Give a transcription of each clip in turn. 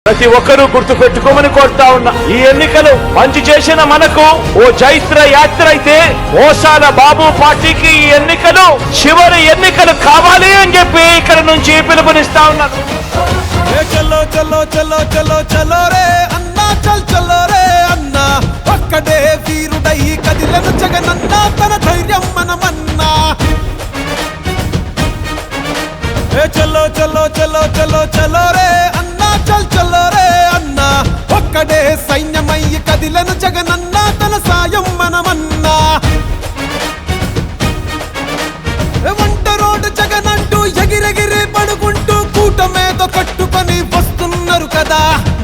ప్రతి ఒక్కరూ గుర్తు పెట్టుకోమని కోరుతా ఉన్నా. ఈ ఎన్నికలు మంచి చేసిన మనకు ఓ చైత్ర యాత్ర అయితే, మోసాల బాబు పార్టీకి ఈ ఎన్నికలు చివరి ఎన్నికలు కావాలి అని చెప్పి ఇక్కడ నుంచి పిలుపునిస్తా ఉన్నాను. చలో చలో చలో చలో చలో రే అన్నా, చల్ చలో రే అన్నా, ఒక్కడే వీరుడై కదిలను జగనన్నా, తన ధైర్యం మనమన్నా. చలో చలో చలో చలో చలో రే అన్నా, చల్ చలో రే అన్నా, ఒక్కడే సైన్యమై కదిలను జగనన్నా, తన సాయం మనమన్నా. వంట రోడ్డు జగనంటూ ఎగిరెగిరి పడుకుంటూ కూటమేదో కట్టుకొని వస్తున్నారు కదా.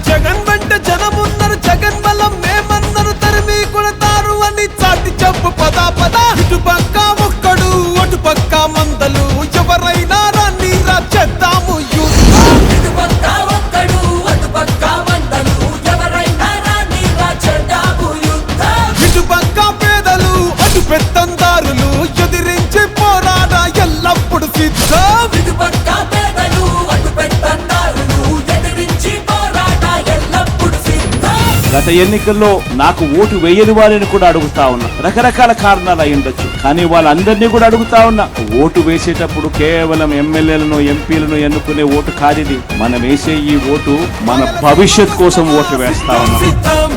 జగన్ వెంట జనమున్నారు, జగన్ బలం మేమన్నారు, తరిమి కొడతారు అని చాటి చెప్పు పద పద. ఇటు పక్క ఒక్కడు అటు పక్క మందలు, ఎవరైనా రాని చేద్దాము యుద్ధం. ఇటు పక్క ఒక్కడు అటు పక్క మందలు, ఎవరైనా రాని చేద్దాము యుద్ధం. ఇటు పక్క పేదలు అటు పెత్తందారులు, ఎదిరించి పోరాడ ఎల్లప్పుడు సిద్ధం. ఇటు పక్క పేదలు అటు పెత్తందారులు, ఎదిరించి పోరాట ఎల్లప్పుడు సిద్ధం. గత ఎన్నికల్లో నాకు ఓటు వేయని వారిని కూడా అడుగుతా ఉన్నా. రకరకాల కారణాలు అయి ఉండొచ్చు, కానీ వాళ్ళందరినీ కూడా అడుగుతా ఉన్నా. ఓటు వేసేటప్పుడు కేవలం ఎమ్మెల్యేలను ఎంపీలను ఎన్నుకునే ఓటు కాదిది. మనం వేసే ఈ ఓటు మన భవిష్యత్ కోసం ఓటు వేస్తా ఉన్నాం. సిద్ధం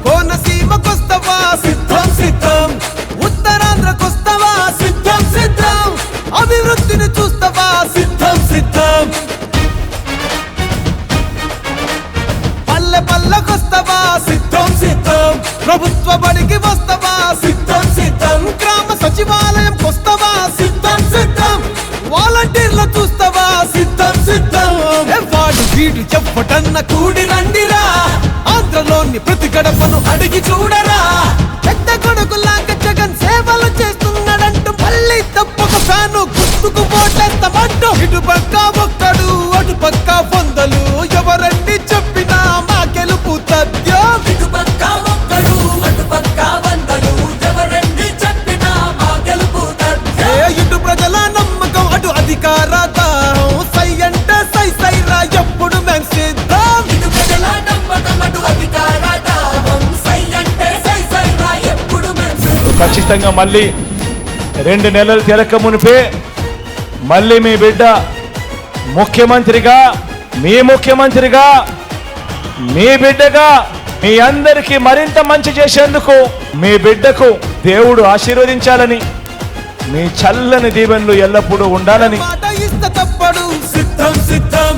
కోనసీమకొస్తవా సిద్ధం సిద్ధం, ఉత్తరాంధ్రకొస్తవా సిద్ధం సిద్ధం, అభివృద్ధిని చూస్తవా సిద్ధం సిద్ధం, పల్లె పల్లెకొస్తవా సిద్ధం సిద్ధం, ప్రభుత్వ బడికి వస్తవా సిద్ధం సిద్ధం, గ్రామ సచివాలయం కొస్తవా సిద్ధం సిద్ధం, వాలంటీర్ల చూస్తవా సిద్ధం సిద్ధం. వాడు వీడు చెప్పటన్న కూడి రండిరా, ఆంధ్రలోని ప్రతి గడపను అడిగి చూడరా. పెద్ద కొడుకులాగా జగన్ సేవలు చేస్తున్నాడంటూ మళ్ళీ తప్పక ఫ్యాను గుర్తుకు ఓటేస్తామంటూ. ఇటు పక్క ఒక్కడు అటు పక్క వందలు, ఎవరండి చెప్పినా మా గెలుపు తథ్యం. ఇటు పక్క ఒక్కడు అటు పక్క వందలు, ఎవరండి చెప్పినా మా గెలుపు తథ్యం. ఇటు ప్రజల నమ్మకం అటు అధికార దాహం, సై అంటే సై సైరా ఎప్పుడు మేం సిద్ధం. ఇటు ప్రజల నమ్మకం అటు అధికార దాహం, సై అంటే సై సైరా ఎప్పుడు మేము సిద్ధం. ఖచ్చితంగా మళ్ళీ 2 నెలలు తిరక మునిపే మళ్ళీ మీ బిడ్డ ముఖ్యమంత్రిగా, మీ ముఖ్యమంత్రిగా, మీ బిడ్డగా మీ అందరికీ మరింత మంచి చేసేందుకు మీ బిడ్డకు దేవుడు ఆశీర్వదించాలని, మీ చల్లని దీవెనలు ఎల్లప్పుడూ ఉండాలని. మాట ఇస్తే తప్పడు సిద్ధం సిద్ధం,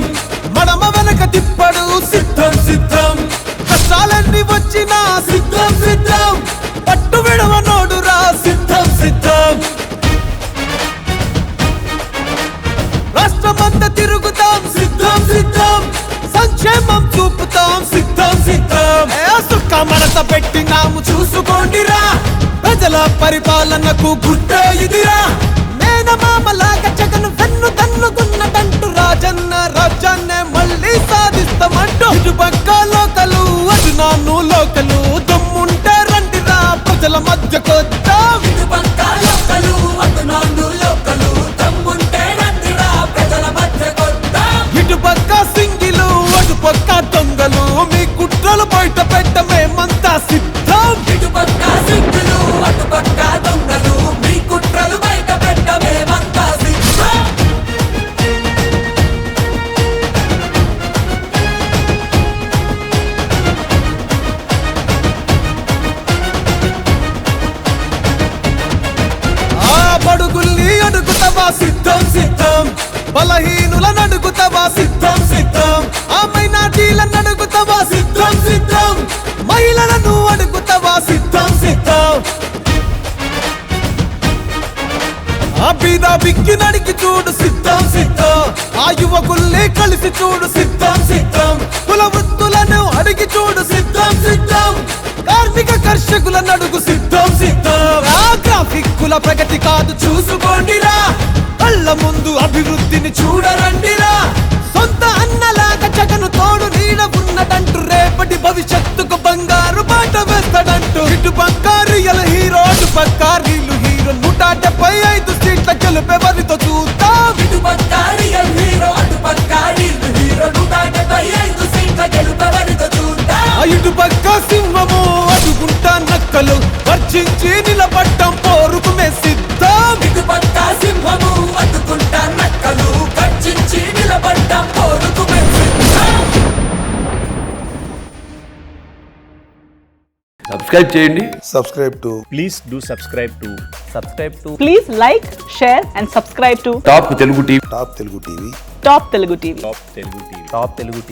మడమ వెనక తిప్పడు సిద్ధం సిద్ధం, కష్టాలన్నీ వచ్చినా సిద్ధం సిద్ధం, పట్టు విడవనోడురా సిద్ధం సిద్ధం. రాష్ట్రమంతా తిరుగుతాం సిద్ధం సిద్ధం, సంక్షేమం చూపుతాం సిద్ధం సిద్ధం. సుఖ మనత పెట్టినాము చూసుకోండిరా, ప్రజల పరిపాలనకు గుర్తే ఇదిరా. మేనమామలాగా జగన్ వెన్ను తన్నుకున్నదంటూ రాజన్న రాజ్యాన్నే మళ్ళీ సాధిస్తామంటూ. ఇటు పక్క లోకలు అటు నాన్ను లోకలు, దమ్ముంటే రండిరా ప్రజల మధ్యకొద్దాం. ఇటు పక్క లోకలు అటు నాన్ను లోకలు, దమ్ముంటే రండిరా ప్రజల మధ్యకొద్దాం. ఇటు పక్క సింగిలు అటు పక్క దొంగలు, మీ కుట్రలు బయట పెట్ట మేమంతా సిద్ధం. ఇటు పక్క సిక్కులు అటు పక్క దొంగలు, మీ కుట్రలు బయట పెట్ట మేమంతా సిద్ధం. ఆ బడుగుల్ని అడుగుతావా సిద్ధం సిద్ధం, బలహీనులను అడుగుతావా సిద్ధం సిద్ధం, ఆ మైనార్టీలను అడుగుతావా సిద్ధం సిద్ధం, మహిళలను అడుగుతావా సిద్ధం సిద్ధం, ఆ బీద బిక్కి నడికి చూడు సిద్ధం సిద్ధం, ఆ యువకుల్ని కలిసి చూడు సిద్ధం సిద్ధం, కుల వృత్తులను అడిగి చూడు సిద్ధం సిద్ధం, కార్మిక కర్షకులను అడుగు సిద్ధం సిద్ధం. ఆ గ్రాఫిక్కుల ప్రగతి కాదు చూసుకోండిరా, కళ్ళ ముందు అభివృద్ధిని చూడరండిరా. సొంత అన్నలాగా జగను తోడు నీడ ఉన్నదంటూ, రేపటి భవిష్యత్తుకు బంగారు బాట వేస్తాడంటూ. ఇటు పక్క రియల్ హీరో అటు పక్క రీలు హీరో, 175 సీట్ల గెలుపెవరితో చూద్దాం. ఇటు పక్క రియల్ హీరో అటు పక్క రీల్ హీరో, 175 సీట్ల గెలుపు ఇటు పక్క సింహము అడుగుంటా నక్కలు వర్చించి నిలబడ్డం పోరుకు మే సిద్ధం ఇటుపక్క సింహము అడ్డుకుంటా నక్కలు గర్జించి నిలబడ్డ పోరుకు మేము సిద్ధం. సబ్స్క్రైబ్ చేయండి. Subscribe to Please do subscribe to Please like, share and subscribe to top Telugu TV. Top Telugu TV. Top Telugu TV. Top Telugu TV.